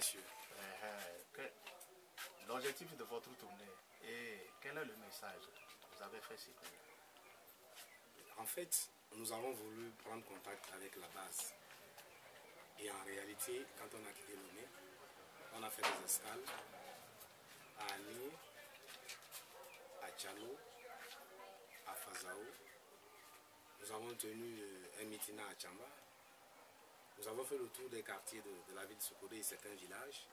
messieurs. L'objectif de votre tournée et quel est le message que vous avez fait circuler? En fait, nous avons voulu prendre contact avec la base. Et en réalité, quand on a quitté Lomé, on a fait des escales à Alé, à Tchalo, à Fazao. Nous avons tenu un meeting à Tchamba. Nous avons fait le tour des quartiers de la ville de Sokodé et certains villages.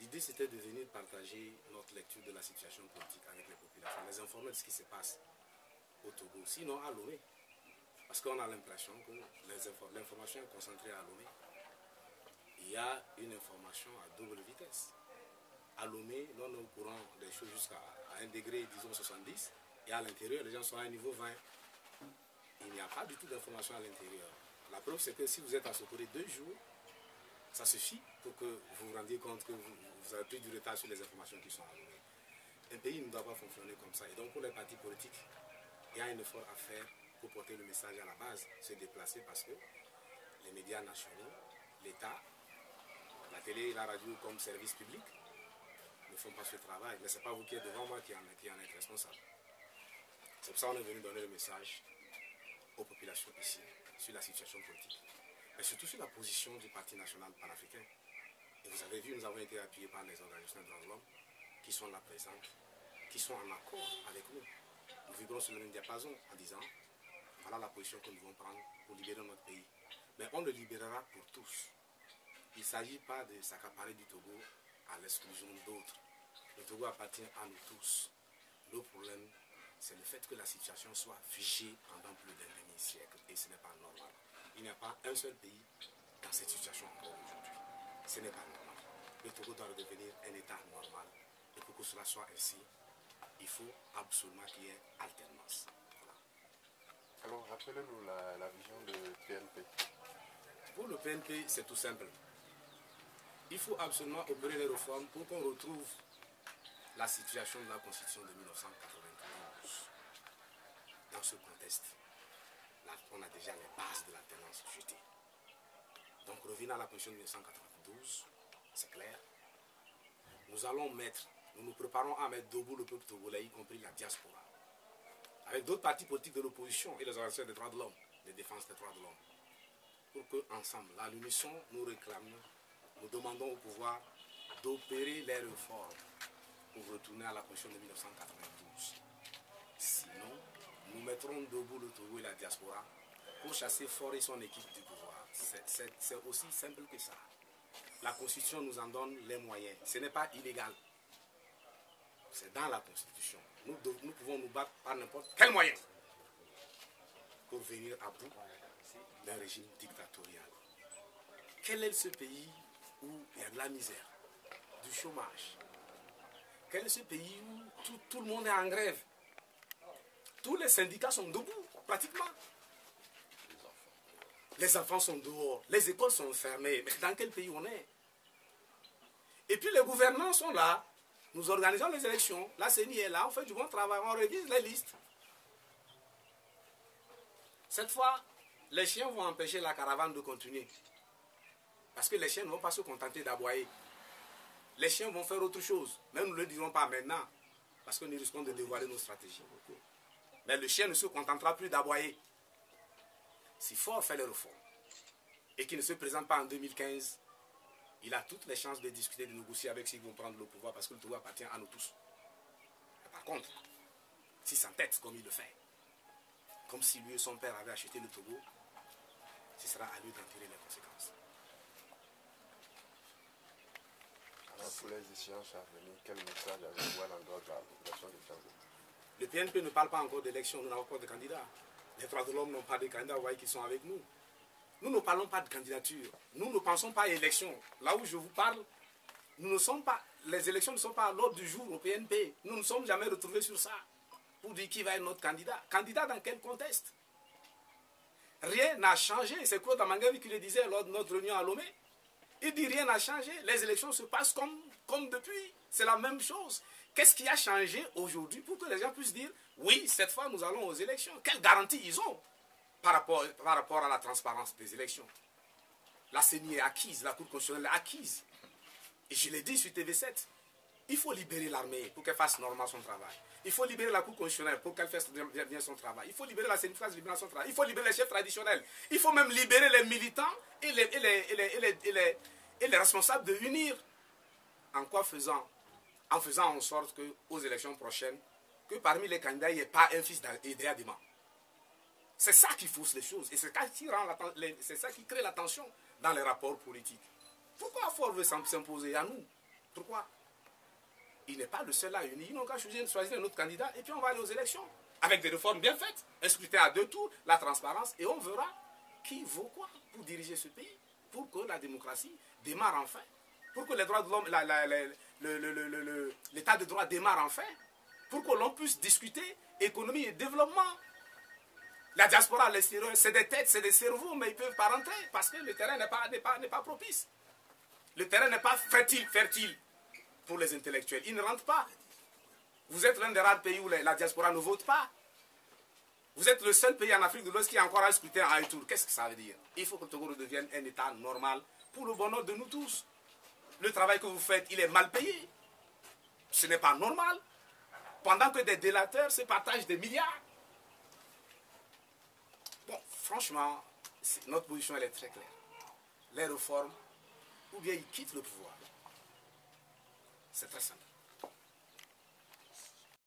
L'idée, c'était de venir partager notre lecture de la situation politique avec les populations, les informer de ce qui se passe au Togo, sinon à Lomé. Parce qu'on a l'impression que l'information est concentrée à Lomé. Il y a une information à double vitesse. À Lomé, nous sommes au courant des choses jusqu'à un degré, disons 70, et à l'intérieur, les gens sont à un niveau 20. Il n'y a pas du tout d'information à l'intérieur. La preuve, c'est que si vous êtes à Sokodé 2 jours, ça suffit pour que vous vous rendiez compte que vous avez pris du retard sur les informations qui sont à Lomé. Un pays ne doit pas fonctionner comme ça. Et donc, pour les partis politiques, il y a un effort à faire pour porter le message à la base, se déplacer parce que les médias nationaux, l'État, la télé et la radio comme service public ne font pas ce travail. Mais ce n'est pas vous qui êtes devant moi qui en êtes responsable. C'est pour ça qu'on est venu donner le message aux populations ici sur la situation politique. Mais surtout sur la position du Parti national panafricain. Et vous avez vu, nous avons été appuyés par les organisations de droits de l'homme qui sont là présentes, qui sont en accord avec nous. Nous vibrons sur le même diapason en disant, voilà la position que nous devons prendre pour libérer notre pays. Mais on le libérera pour tous. Il ne s'agit pas de s'accaparer du Togo à l'exclusion d'autres. Le Togo appartient à nous tous. Le problème, c'est le fait que la situation soit figée pendant plus d'un demi-siècle. Et ce n'est pas normal. Il n'y a pas un seul pays dans cette situation encore aujourd'hui. Ce n'est pas normal. Le Togo doit redevenir un État normal. Et pour que cela soit ainsi, il faut absolument qu'il y ait alternance. Voilà. Alors, rappelez-nous la vision de PNP. Pour le PNP, c'est tout simple. Il faut absolument opérer les réformes pour qu'on retrouve la situation de la Constitution de 1992. Dans ce contexte, là, on a déjà les bases de l'alternance jetées. Donc, revenons à la Constitution de 1992, c'est clair. Nous nous préparons à mettre debout le peuple togolais, y compris la diaspora, avec d'autres partis politiques de l'opposition et les organisations des droits de l'homme, des défenses des droits de l'homme, pour qu'ensemble, à l'unisson, nous réclamons, nous demandons au pouvoir d'opérer les réformes pour retourner à la Constitution de 1992. Sinon, nous mettrons debout le Togo et la diaspora pour chasser fort et son équipe du pouvoir. C'est aussi simple que ça. La Constitution nous en donne les moyens. Ce n'est pas illégal. C'est dans la Constitution. Nous pouvons nous battre par n'importe quel moyen pour venir à bout d'un régime dictatorial. Quel est ce pays où il y a de la misère, du chômage? Quel est ce pays où tout le monde est en grève? Tous les syndicats sont debout, pratiquement. Les enfants sont dehors, les écoles sont fermées. Mais dans quel pays on est? Et puis les gouvernants sont là. Nous organisons les élections. La CENI est là, on fait du bon travail, on révise les listes. Cette fois, les chiens vont empêcher la caravane de continuer. Parce que les chiens ne vont pas se contenter d'aboyer. Les chiens vont faire autre chose. Mais nous ne le dirons pas maintenant. Parce que nous risquons de dévoiler nos stratégies. Mais le chien ne se contentera plus d'aboyer. Si Fort fait les réformes et qu'il ne se présente pas en 2015, il a toutes les chances de discuter, de négocier avec ceux qui vont prendre le pouvoir parce que le Togo appartient à nous tous. Mais par contre, s'il s'entête comme il le fait, comme si lui et son père avaient acheté le Togo, ce sera à lui d'en tirer les conséquences. Alors pour les échéances à venir, quel message avez-vous à l'endroit de la population de Django? Le PNP ne parle pas encore d'élection, nous n'avons pas de candidats. Les droits de l'homme n'ont pas de candidats, vous voyez qu'ils sont avec nous. Nous ne parlons pas de candidature. Nous ne pensons pas à élection. Là où je vous parle, les élections ne sont pas à l'ordre du jour au PNP. Nous ne sommes jamais retrouvés sur ça pour dire qui va être notre candidat. Candidat dans quel contexte? Rien n'a changé. C'est Claude Amangavi qui le disait lors de notre réunion à Lomé. Il dit rien n'a changé. Les élections se passent comme depuis. C'est la même chose. Qu'est-ce qui a changé aujourd'hui pour que les gens puissent dire oui, cette fois nous allons aux élections? Quelle garantie ils ont par rapport à la transparence des élections? La CENI est acquise, la Cour constitutionnelle est acquise. Et je l'ai dit sur TV7. Il faut libérer l'armée pour qu'elle fasse normalement son travail. Il faut libérer la Cour constitutionnelle pour qu'elle fasse bien son travail. Il faut libérer la CENIFA pour libérer son travail. Il faut libérer les chefs traditionnels. Il faut même libérer les militants et les responsables de unir. En faisant en sorte qu'aux élections prochaines, que parmi les candidats, il n'y ait pas un fils d'Idéa Dima. C'est ça qui fausse les choses. Et c'est ça qui crée la tension dans les rapports politiques. Pourquoi Faure veut s'imposer à nous? Pourquoi? Il n'est pas le seul à unir. Ils n'ont qu'à choisir un autre candidat et puis on va aller aux élections. Avec des réformes bien faites, un scrutin à 2 tours, la transparence, et on verra qui vaut quoi pour diriger ce pays, pour que la démocratie démarre enfin, pour que les droits de l'homme, l'état de droit démarre enfin, pour que l'on puisse discuter économie et développement. La diaspora à l'extérieur, c'est des têtes, c'est des cerveaux, mais ils ne peuvent pas rentrer parce que le terrain n'est pas propice. Le terrain n'est pas fertile pour les intellectuels. Ils ne rentrent pas. Vous êtes l'un des rares pays où la diaspora ne vote pas. Vous êtes le seul pays en Afrique de l'Ouest qui a encore un scrutin à un tour. Qu'est-ce que ça veut dire? Il faut que le Togo redevienne un État normal pour le bonheur de nous tous. Le travail que vous faites, il est mal payé. Ce n'est pas normal. Pendant que des délateurs se partagent des milliards. Bon, franchement, notre position elle est très claire. Les réformes, ou bien ils quittent le pouvoir. C'est très simple.